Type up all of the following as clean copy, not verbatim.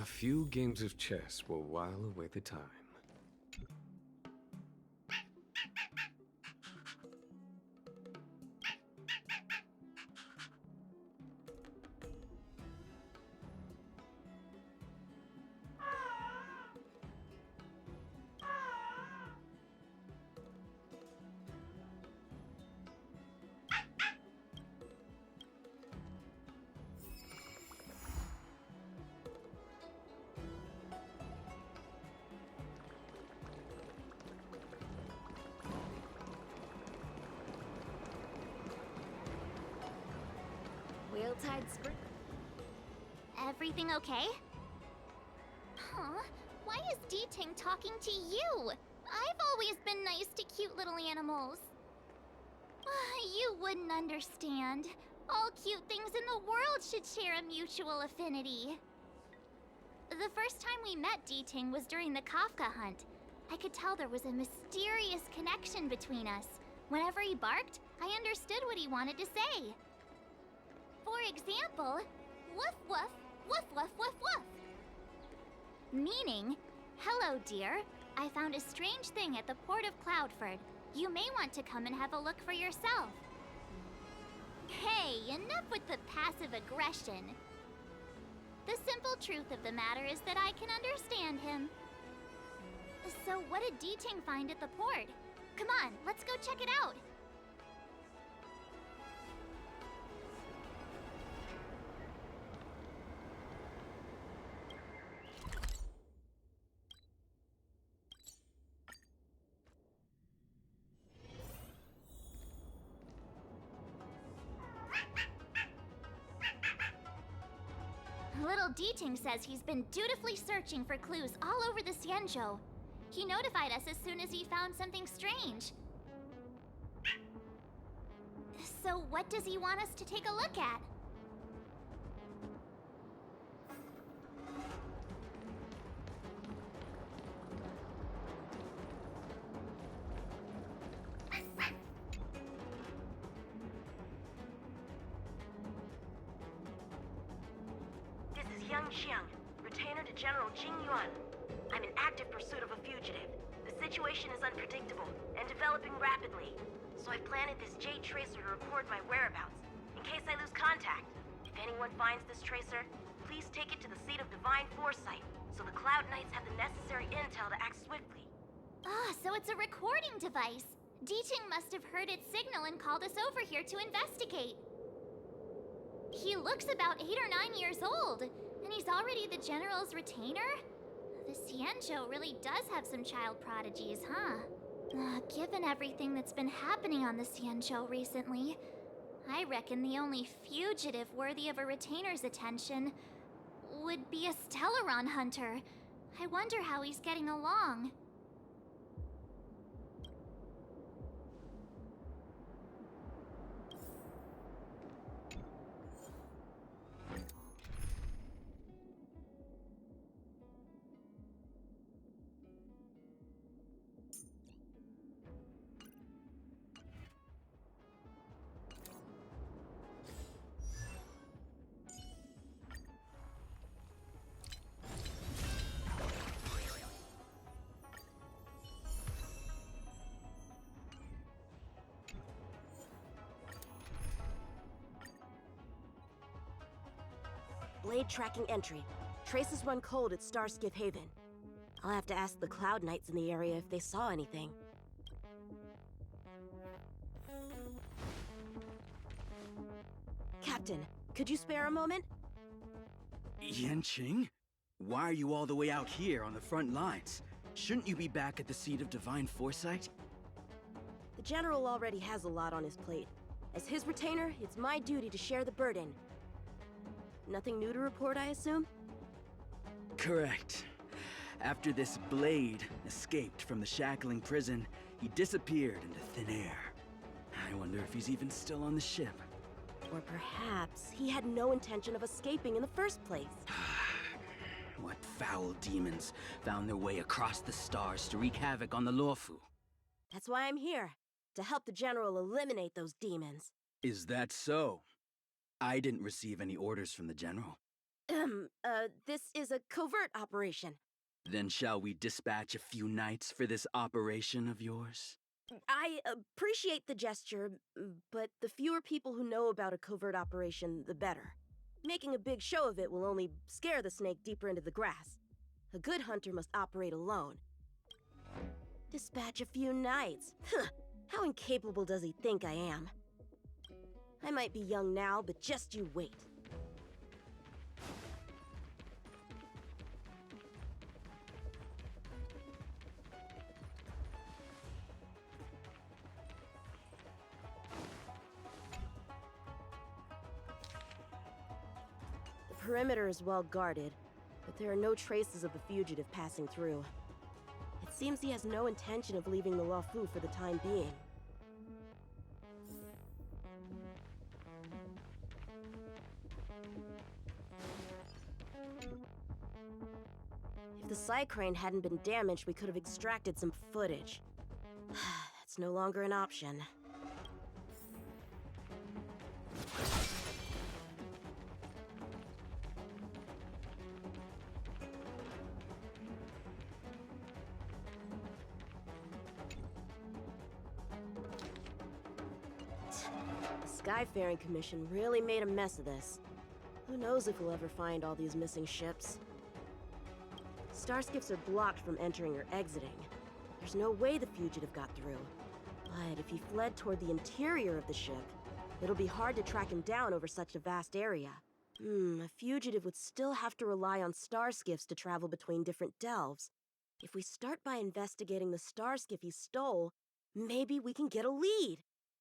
A few games of chess will while away the time. Wheeltide Spring. Everything okay? Huh? Why is D-Ting talking to you? I've always been nice to cute little animals. You wouldn't understand. All cute things in the world should share a mutual affinity. The first time we met D-Ting was during the Kafka hunt. I could tell there was a mysterious connection between us. Whenever he barked, I understood what he wanted to say. For example, woof woof, woof woof woof woof. Meaning, hello dear, I found a strange thing at the port of Cloudford. You may want to come and have a look for yourself. Hey, enough with the passive aggression. The simple truth of the matter is that I can understand him. So what did D-Ting find at the port? Come on, let's go check it out. Little D-Ting says he's been dutifully searching for clues all over the 𝐭𝐲. He notified us as soon as he found something strange. So what does he want us to take a look at? Young Xiang, retainer to General Jing Yuan. I'm in active pursuit of a fugitive. The situation is unpredictable and developing rapidly, so I've planted this jade tracer to record my whereabouts, in case I lose contact. If anyone finds this tracer, please take it to the seat of divine foresight, so the Cloud Knights have the necessary intel to act swiftly. So it's a recording device. D-Ting must have heard its signal and called us over here to investigate. He looks about 8 or 9 years old. And he's already the General's retainer? The 𝐭𝐲 really does have some child prodigies, huh? Given everything that's been happening on the 𝐭𝐲 recently, I reckon the only fugitive worthy of a retainer's attention would be a Stellaron hunter. I wonder how he's getting along. Blade tracking entry. Traces run cold at Starskiff Haven. I'll have to ask the Cloud Knights in the area if they saw anything. Captain, could you spare a moment? Yanqing? Why are you all the way out here on the front lines? Shouldn't you be back at the seat of divine foresight? The General already has a lot on his plate. As his retainer, it's my duty to share the burden. Nothing new to report, I assume? Correct. After this Blade escaped from the shackling prison, he disappeared into thin air. I wonder if he's even still on the ship. Or perhaps he had no intention of escaping in the first place. What foul demons found their way across the stars to wreak havoc on the Luofu? That's why I'm here, to help the General eliminate those demons. Is that so? I didn't receive any orders from the General. This is a covert operation. Then shall we dispatch a few knights for this operation of yours? I appreciate the gesture, but the fewer people who know about a covert operation, the better. Making a big show of it will only scare the snake deeper into the grass. A good hunter must operate alone. Dispatch a few knights. Huh. How incapable does he think I am? I might be young now, but just you wait. The perimeter is well guarded, but there are no traces of the fugitive passing through. It seems he has no intention of leaving the Luofu for the time being. If the �ẓ hadn't been damaged, we could have extracted some footage. That's no longer an option. The Skyfaring Commission really made a mess of this. Who knows if we'll ever find all these missing ships. Starskiffs are blocked from entering or exiting. There's no way the fugitive got through. But if he fled toward the interior of the ship, it'll be hard to track him down over such a vast area. A fugitive would still have to rely on starskiffs to travel between different delves. If we start by investigating the starskiff he stole, maybe we can get a lead.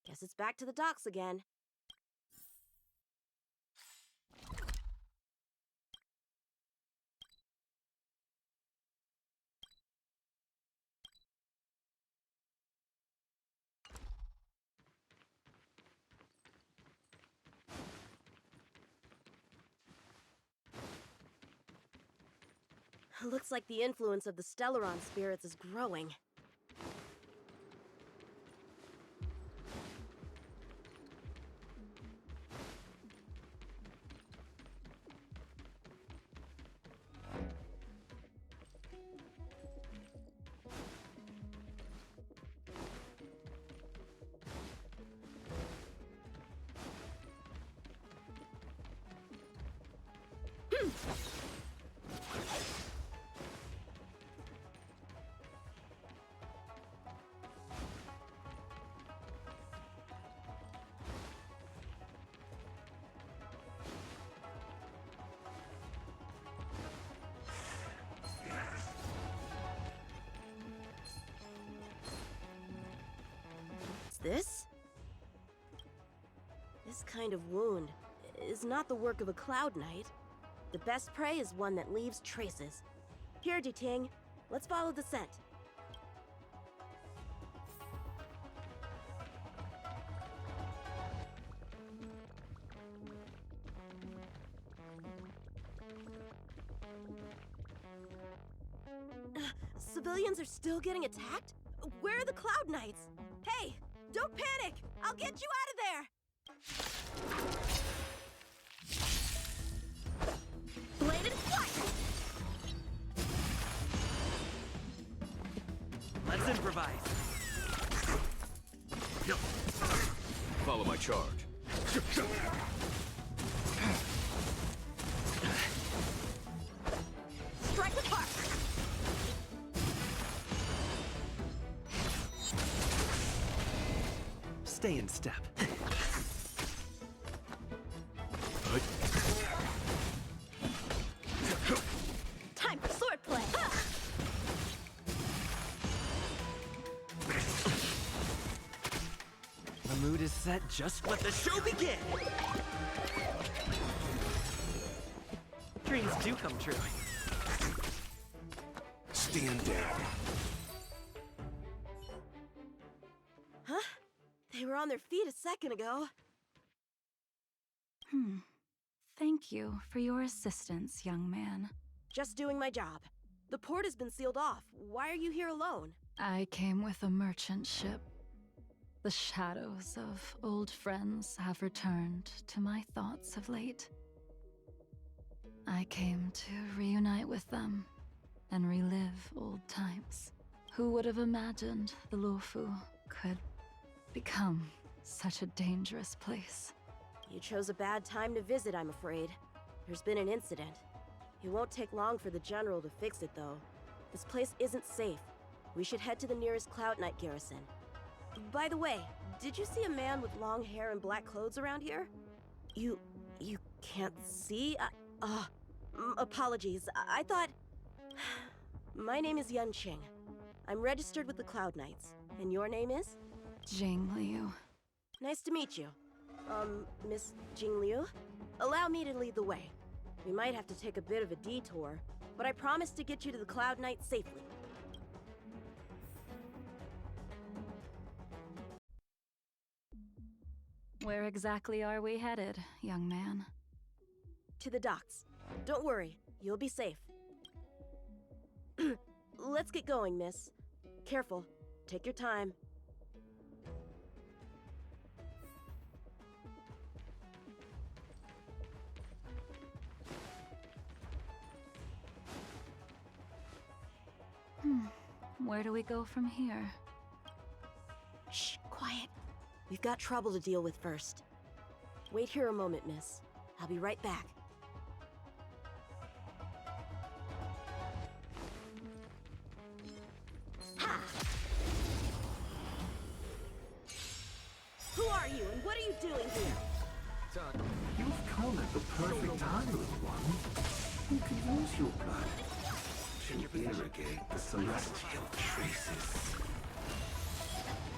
Guess it's back to the docks again. Looks like the influence of the Stellaron spirits is growing. This? This kind of wound is not the work of a Cloud Knight. The best prey is one that leaves traces. Here, 𝑑𝐸, let's follow the scent. Civilians are still getting attacked? Where are the Cloud Knights? Hey, don't panic! I'll get you out of there! Bladed flight! Let's improvise. Follow my charge. Strike with heart! Stay in step. Time for swordplay! The mood is set, just let the show begin! Dreams do come true. Stand down. Huh? They were on their feet a second ago. Thank you for your assistance, young man. Just doing my job. The port has been sealed off. Why are you here alone? I came with a merchant ship. The shadows of old friends have returned to my thoughts of late. I came to reunite with them and relive old times. Who would have imagined the Luofu could become such a dangerous place? You chose a bad time to visit, I'm afraid. There's been an incident. It won't take long for the General to fix it, though. This place isn't safe. We should head to the nearest Cloud Knight garrison. By the way, did you see a man with long hair and black clothes around here? You can't see? Apologies. I thought... My name is Yun Qing. I'm registered with the Cloud Knights. And your name is? Jingliu. Nice to meet you. Miss Jingliu? Allow me to lead the way. We might have to take a bit of a detour, but I promise to get you to the Cloud Knights safely. Where exactly are we headed, young man? To the docks. Don't worry, you'll be safe. Let's get going, miss. Careful. Take your time. Where do we go from here? Shh, quiet. We've got trouble to deal with first. Wait here a moment, miss. I'll be right back. Ha! Who are you, and what are you doing here? You've come at the perfect time, little one. You can use your blood to irrigate the celestial traces.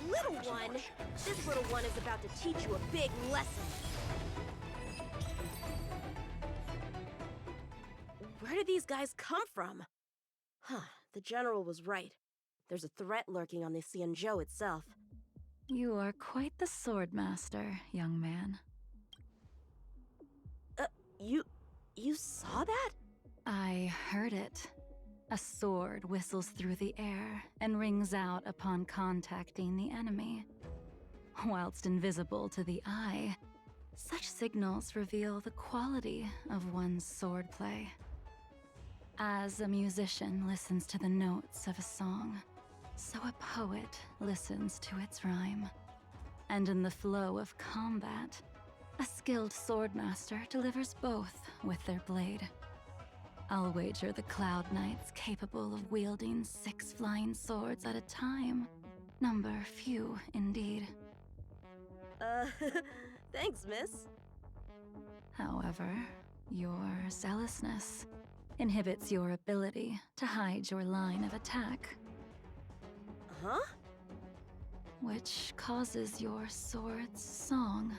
Little one? This little one is about to teach you a big lesson. Where did these guys come from? Huh, the General was right. There's a threat lurking on the 𝐭𝐲 itself. You are quite the sword master, young man. You saw that? I heard it. A sword whistles through the air and rings out upon contacting the enemy. Whilst invisible to the eye, such signals reveal the quality of one's swordplay. As a musician listens to the notes of a song, so a poet listens to its rhyme. And in the flow of combat, a skilled swordmaster delivers both with their blade. I'll wager the Cloud Knights capable of wielding 6 flying swords at a time. Number few, indeed. Thanks, miss. However, your zealousness inhibits your ability to hide your line of attack, Huh? which causes your sword's song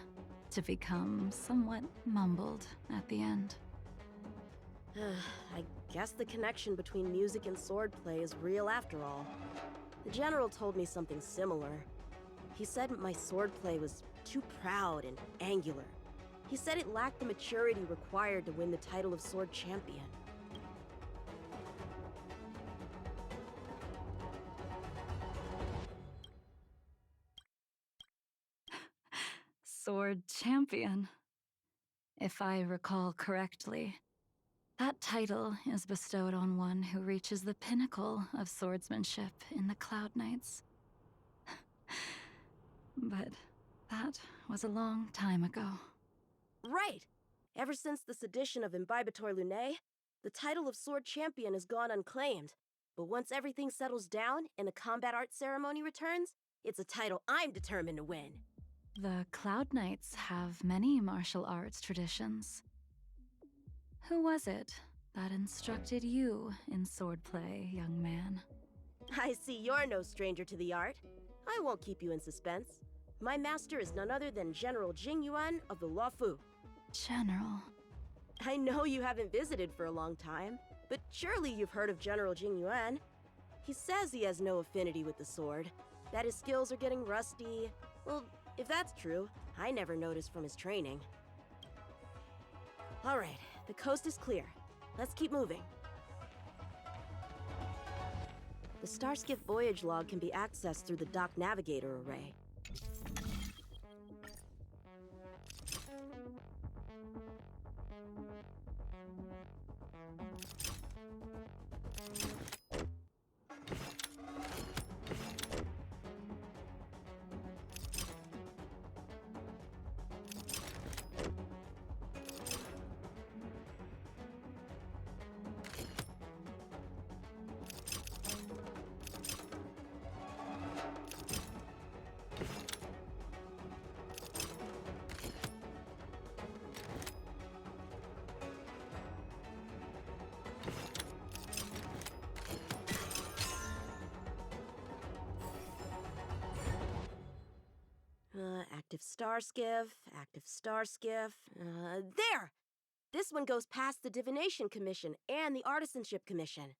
to become somewhat mumbled at the end. I guess the connection between music and swordplay is real after all. The General told me something similar. He said my swordplay was too proud and angular. He said it lacked the maturity required to win the title of Sword Champion. Sword Champion. If I recall correctly, that title is bestowed on one who reaches the pinnacle of swordsmanship in the Cloud Knights. But that was a long time ago. Right! Ever since the sedition of Imbibitor Lunae, the title of Sword Champion has gone unclaimed. But once everything settles down and the combat art ceremony returns, it's a title I'm determined to win. The Cloud Knights have many martial arts traditions. Who was it that instructed you in swordplay, young man? I see you're no stranger to the art. I won't keep you in suspense. My master is none other than General Jingyuan of the Luofu. General. I know you haven't visited for a long time, but surely you've heard of General Jingyuan. He says he has no affinity with the sword, that his skills are getting rusty. Well, if that's true, I never noticed from his training. All right, the coast is clear. Let's keep moving. The Starskip voyage log can be accessed through the dock navigator array. Active star skiff, active star skiff. There! This one goes past the Divination Commission and the Artisanship Commission.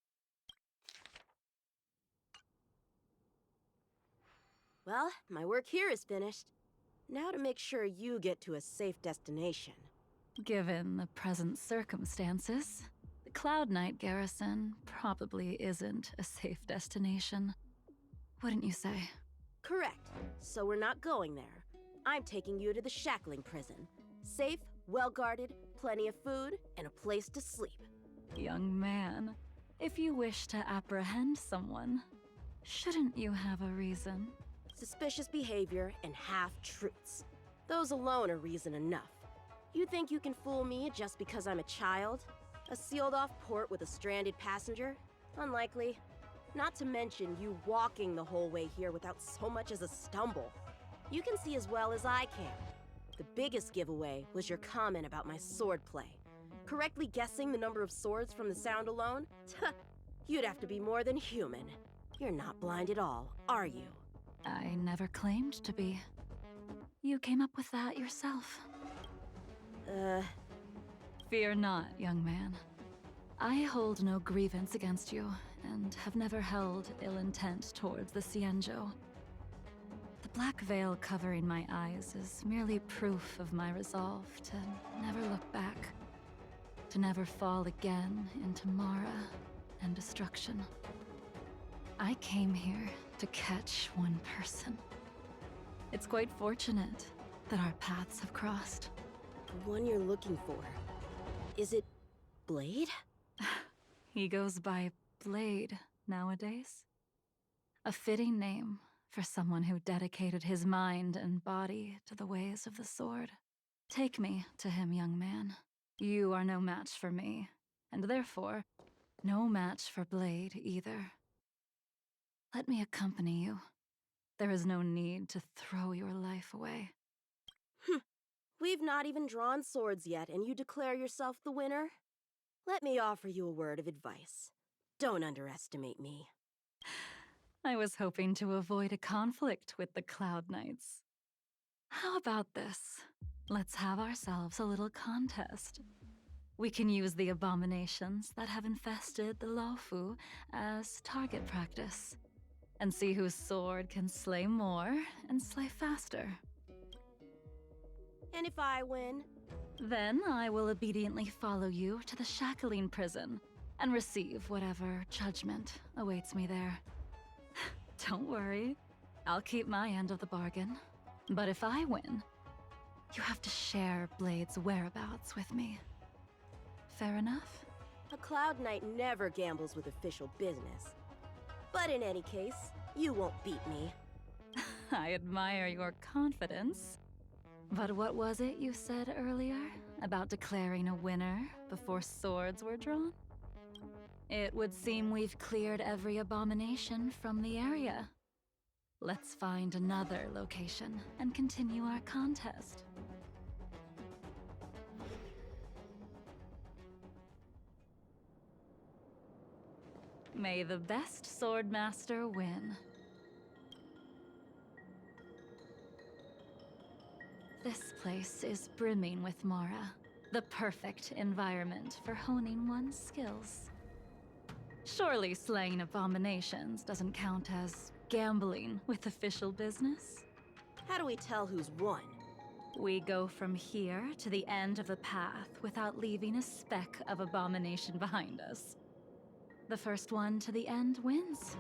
Well, my work here is finished. Now to make sure you get to a safe destination. Given the present circumstances, the Cloud Knight garrison probably isn't a safe destination. Wouldn't you say? Correct. So we're not going there. I'm taking you to the shackling prison. Safe, well-guarded, plenty of food, and a place to sleep. Young man, if you wish to apprehend someone, shouldn't you have a reason? Suspicious behavior and half-truths. Those alone are reason enough. You think you can fool me just because I'm a child? A sealed-off port with a stranded passenger? Unlikely. Not to mention you walking the whole way here without so much as a stumble. You can see as well as I can. The biggest giveaway was your comment about my swordplay. Correctly guessing the number of swords from the sound alone? You'd have to be more than human. You're not blind at all, are you? I never claimed to be. You came up with that yourself. Fear not, young man. I hold no grievance against you, and have never held ill intent towards the 𝐒𝐭𝐲. The black veil covering my eyes is merely proof of my resolve to never look back, to never fall again into Mara and destruction. I came here to catch one person. It's quite fortunate that our paths have crossed. The one you're looking for. Is it Blade? He goes by Blade nowadays. A fitting name for someone who dedicated his mind and body to the ways of the sword. Take me to him, young man. You are no match for me, and therefore, no match for Blade either. Let me accompany you. There is no need to throw your life away. We've not even drawn swords yet, and you declare yourself the winner? Let me offer you a word of advice. Don't underestimate me. I was hoping to avoid a conflict with the Cloud Knights. How about this? Let's have ourselves a little contest. We can use the abominations that have infested the Luofu as target practice, and see whose sword can slay more and slay faster. And if I win? Then I will obediently follow you to the shackling prison and receive whatever judgment awaits me there. Don't worry, I'll keep my end of the bargain. But if I win, you have to share Blade's whereabouts with me. Fair enough? A Cloud Knight never gambles with official business. But in any case, you won't beat me. I admire your confidence. But what was it you said earlier about declaring a winner before swords were drawn? It would seem we've cleared every abomination from the area. Let's find another location and continue our contest. May the best swordmaster win. This place is brimming with Mara, the perfect environment for honing one's skills. Surely slaying abominations doesn't count as gambling with official business? How do we tell who's won? We go from here to the end of the path without leaving a speck of abomination behind us. The first one to the end wins.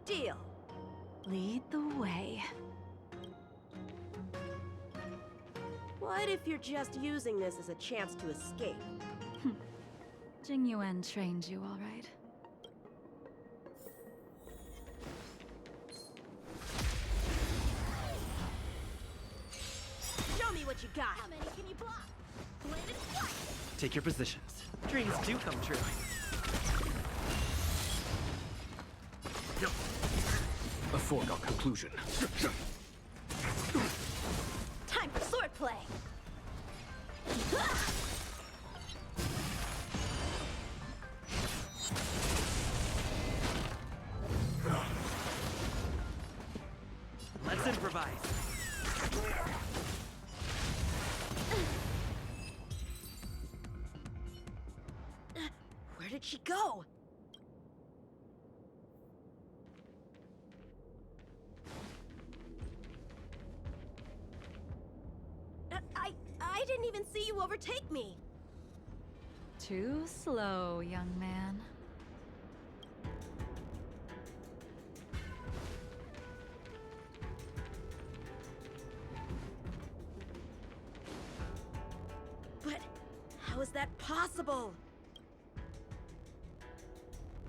Deal. Lead the way. What if you're just using this as a chance to escape? King trained you, all right. Show me what you got. How many can you block? Blade and strike! Take your positions. Dreams do come true. A foregone conclusion. Time for swordplay. Let's improvise. Where did she go? I didn't even see you overtake me. Too slow, young man. But how is that possible?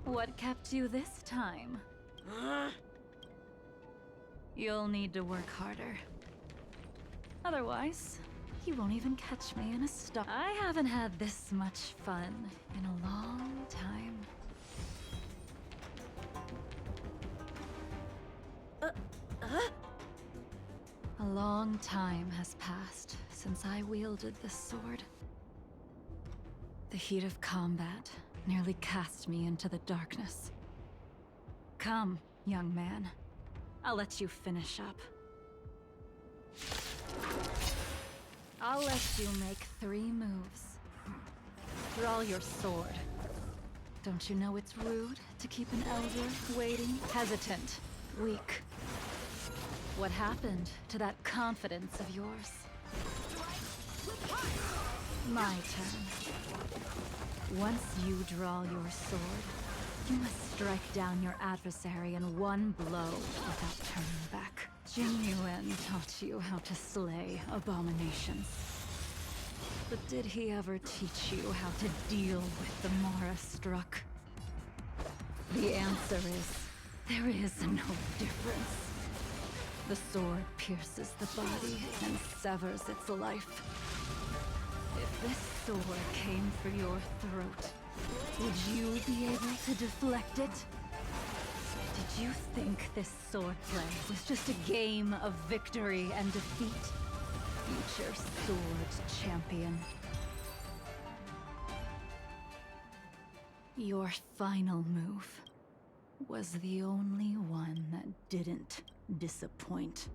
What kept you this time? You'll need to work harder. Otherwise, you won't even catch me in a stop. I haven't had this much fun in a long time. A long time has passed since I wielded this sword. The heat of combat nearly cast me into the darkness. Come, young man. I'll let you finish up. I'll let you make 3 moves. Draw your sword. Don't you know it's rude to keep an elder waiting? Hesitant, weak. What happened to that confidence of yours? My turn. Once you draw your sword, you must strike down your adversary in one blow without turning back. Jingyuan taught you how to slay abominations. But did he ever teach you how to deal with the Mara struck? The answer is, there is no difference. The sword pierces the body and severs its life. If this sword came for your throat, would you be able to deflect it? Did you think this swordplay was just a game of victory and defeat? Future sword champion. Your final move was the only one that didn't disappoint.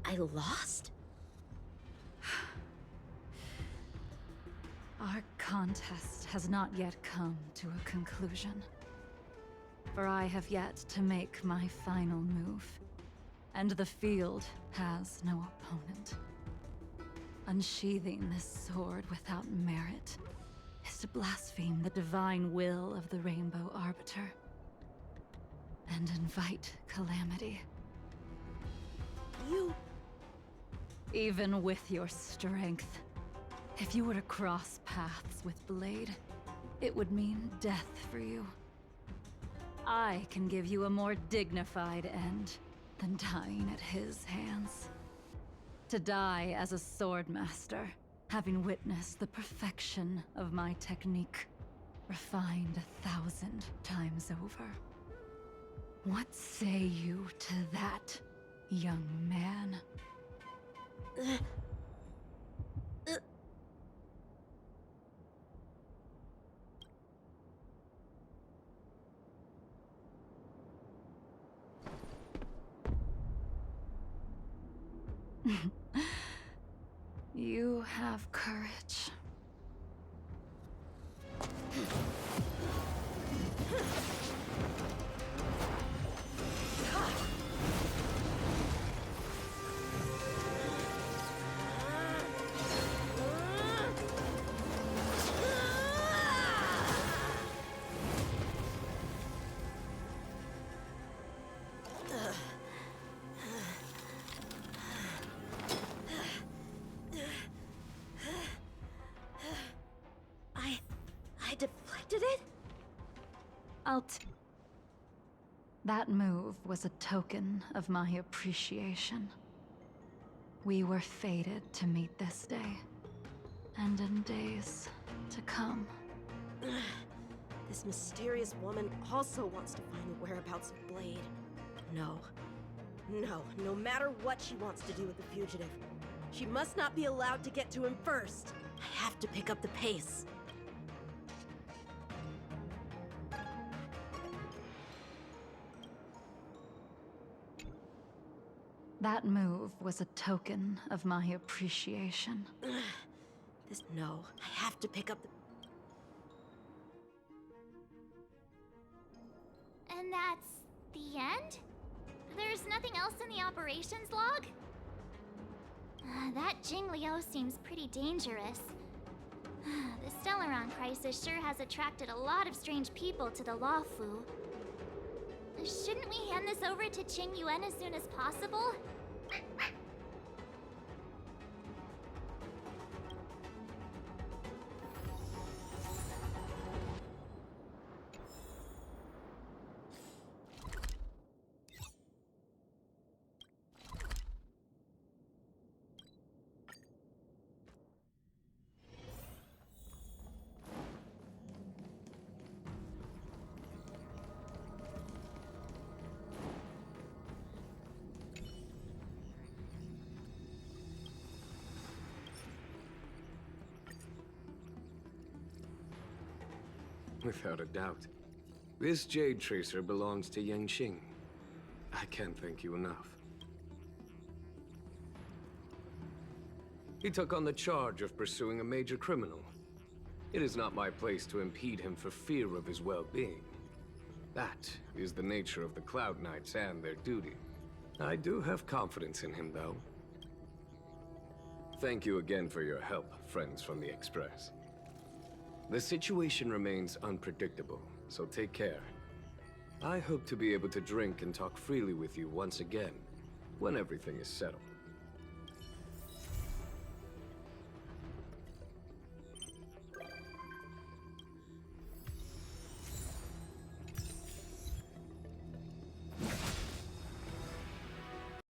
I lost? Our contest has not yet come to a conclusion. For I have yet to make my final move, and the field has no opponent. Unsheathing this sword without merit is to blaspheme the divine will of the Rainbow Arbiter, and invite calamity. You... Even with your strength, if you were to cross paths with Blade, it would mean death for you. I can give you a more dignified end than dying at his hands. To die as a swordmaster, having witnessed the perfection of my technique, refined 1,000 times over. What say you to that, young man? You have courage. That move was a token of my appreciation. We were fated to meet this day, and in days to come. This mysterious woman also wants to find the whereabouts of Blade. No. No matter what she wants to do with the fugitive, she must not be allowed to get to him first. I have to pick up the pace. That move was a token of my appreciation. No, I have to pick up the... And that's the end? There's nothing else in the operations log? That _𝐁𝐥𝐤𝐚𝐢 seems pretty dangerous. The Stellaron crisis sure has attracted a lot of strange people to the Lawfu. Shouldn't we hand this over to 𝐁𝐥𝐤𝐚 as soon as possible? Without a doubt. This Jade Tracer belongs to Yangqing. I can't thank you enough. He took on the charge of pursuing a major criminal. It is not my place to impede him for fear of his well-being. That is the nature of the Cloud Knights and their duty. I do have confidence in him, though. Thank you again for your help, friends from the Express. The situation remains unpredictable, so take care. I hope to be able to drink and talk freely with you once again, when everything is settled.